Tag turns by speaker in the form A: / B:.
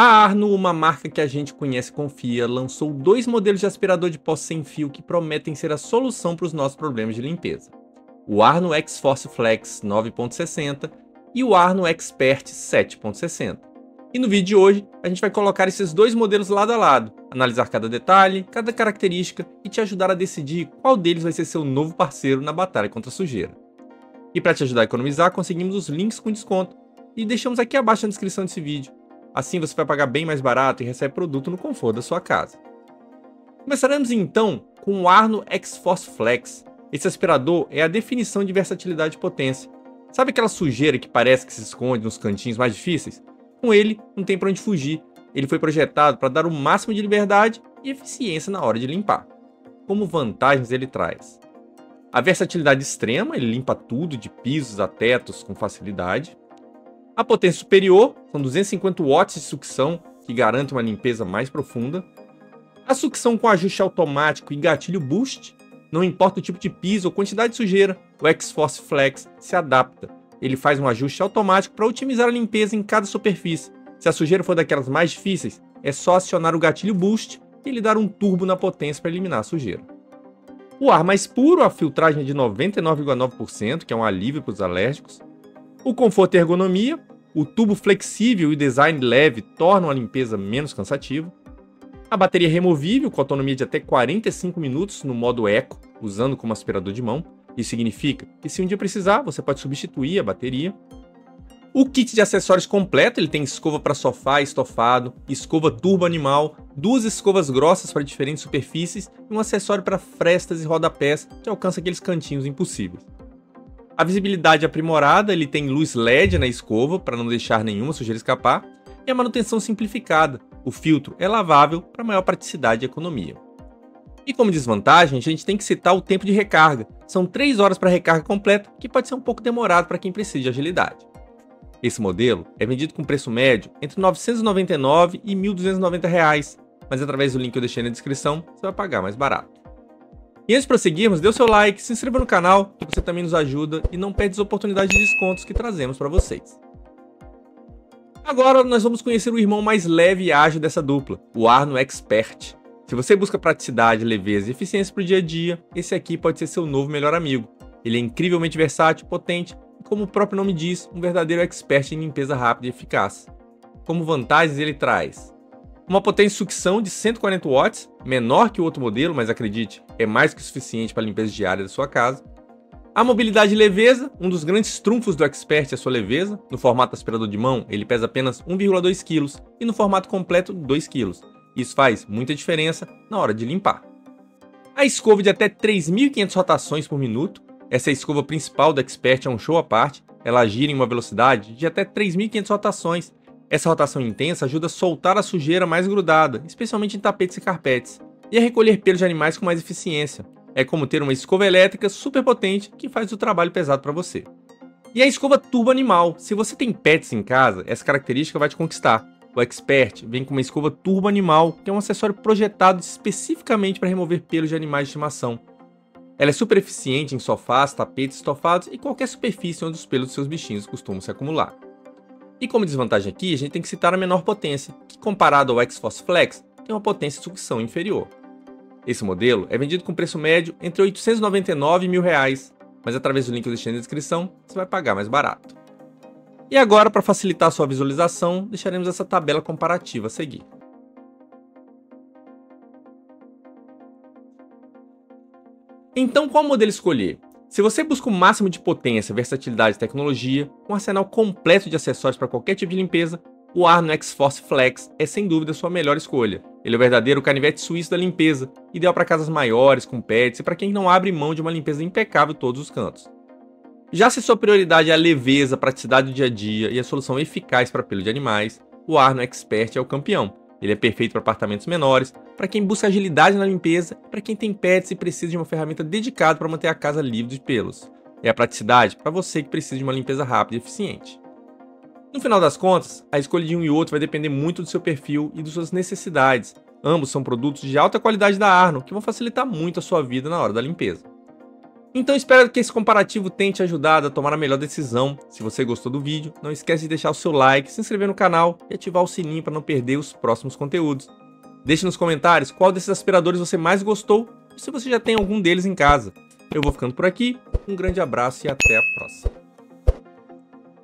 A: A Arno, uma marca que a gente conhece e confia, lançou 2 modelos de aspirador de pó sem fio que prometem ser a solução para os nossos problemas de limpeza. O Arno X-Force Flex 9.60 e o Arno Expert 7.60. E no vídeo de hoje, a gente vai colocar esses 2 modelos lado a lado, analisar cada detalhe, cada característica e te ajudar a decidir qual deles vai ser seu novo parceiro na batalha contra a sujeira. E para te ajudar a economizar, conseguimos os links com desconto e deixamos aqui abaixo na descrição desse vídeo. Assim você vai pagar bem mais barato e recebe produto no conforto da sua casa. Começaremos então com o Arno X-Force Flex. Esse aspirador é a definição de versatilidade e potência. Sabe aquela sujeira que parece que se esconde nos cantinhos mais difíceis? Com ele, não tem para onde fugir. Ele foi projetado para dar o máximo de liberdade e eficiência na hora de limpar. Como vantagens ele traz: a versatilidade extrema, ele limpa tudo, de pisos a tetos, com facilidade. A potência superior, são 250 watts de sucção, que garante uma limpeza mais profunda. A sucção com ajuste automático e gatilho boost. Não importa o tipo de piso ou quantidade de sujeira, o X-Force Flex se adapta. Ele faz um ajuste automático para otimizar a limpeza em cada superfície. Se a sujeira for daquelas mais difíceis, é só acionar o gatilho boost e ele dar um turbo na potência para eliminar a sujeira. O ar mais puro, a filtragem é de 99,9%, que é um alívio para os alérgicos. O conforto e ergonomia, o tubo flexível e o design leve tornam a limpeza menos cansativa. A bateria removível, com autonomia de até 45 minutos no modo Eco, usando como aspirador de mão. Isso significa que se um dia precisar, você pode substituir a bateria. O kit de acessórios completo, ele tem escova para sofá e estofado, escova turbo animal, 2 escovas grossas para diferentes superfícies e um acessório para frestas e rodapés que alcança aqueles cantinhos impossíveis. A visibilidade aprimorada, ele tem luz LED na escova para não deixar nenhuma sujeira escapar, e a manutenção simplificada. O filtro é lavável para maior praticidade e economia. E como desvantagem, a gente tem que citar o tempo de recarga. São 3 horas para recarga completa, que pode ser um pouco demorado para quem precisa de agilidade. Esse modelo é vendido com preço médio entre R$ 999 e R$ 1.290, mas através do link que eu deixei na descrição, você vai pagar mais barato. E antes de prosseguirmos, dê o seu like, se inscreva no canal, que você também nos ajuda e não perde as oportunidades de descontos que trazemos para vocês. Agora nós vamos conhecer o irmão mais leve e ágil dessa dupla, o Arno Expert. Se você busca praticidade, leveza e eficiência para o dia a dia, esse aqui pode ser seu novo melhor amigo. Ele é incrivelmente versátil, potente e, como o próprio nome diz, um verdadeiro expert em limpeza rápida e eficaz. Como vantagens ele traz uma potência de sucção de 140 watts, menor que o outro modelo, mas acredite, é mais que o suficiente para a limpeza diária da sua casa. A mobilidade e leveza, um dos grandes trunfos do Expert é a sua leveza. No formato aspirador de mão, ele pesa apenas 1,2 kg e no formato completo 2 kg. Isso faz muita diferença na hora de limpar. A escova de até 3.500 rotações por minuto. Essa é a escova principal do Expert, é um show à parte. Ela gira em uma velocidade de até 3.500 rotações. Essa rotação intensa ajuda a soltar a sujeira mais grudada, especialmente em tapetes e carpetes, e a recolher pelos de animais com mais eficiência. É como ter uma escova elétrica super potente que faz o trabalho pesado para você. E a escova turbo animal. Se você tem pets em casa, essa característica vai te conquistar. O Expert vem com uma escova turbo animal, que é um acessório projetado especificamente para remover pelos de animais de estimação. Ela é super eficiente em sofás, tapetes, estofados e qualquer superfície onde os pelos dos seus bichinhos costumam se acumular. E como desvantagem aqui, a gente tem que citar a menor potência, que comparado ao X-Force Flex, tem uma potência de sucção inferior. Esse modelo é vendido com preço médio entre R$ 899 e R$ 1.000, mas através do link que eu deixei na descrição, você vai pagar mais barato. E agora, para facilitar a sua visualização, deixaremos essa tabela comparativa a seguir. Então, qual modelo escolher? Se você busca o máximo de potência, versatilidade e tecnologia, um arsenal completo de acessórios para qualquer tipo de limpeza, o Arno X-Force Flex é sem dúvida a sua melhor escolha. Ele é o verdadeiro canivete suíço da limpeza, ideal para casas maiores, com pets e para quem não abre mão de uma limpeza impecável em todos os cantos. Já se sua prioridade é a leveza, a praticidade do dia a dia e a solução eficaz para pelo de animais, o Arno Expert é o campeão. Ele é perfeito para apartamentos menores, para quem busca agilidade na limpeza e para quem tem pets e precisa de uma ferramenta dedicada para manter a casa livre de pelos. É a praticidade para você que precisa de uma limpeza rápida e eficiente. No final das contas, a escolha de um e outro vai depender muito do seu perfil e das suas necessidades. Ambos são produtos de alta qualidade da Arno, que vão facilitar muito a sua vida na hora da limpeza. Então espero que esse comparativo tenha te ajudado a tomar a melhor decisão. Se você gostou do vídeo, não esquece de deixar o seu like, se inscrever no canal e ativar o sininho para não perder os próximos conteúdos. Deixe nos comentários qual desses aspiradores você mais gostou ou se você já tem algum deles em casa. Eu vou ficando por aqui, um grande abraço e até a próxima.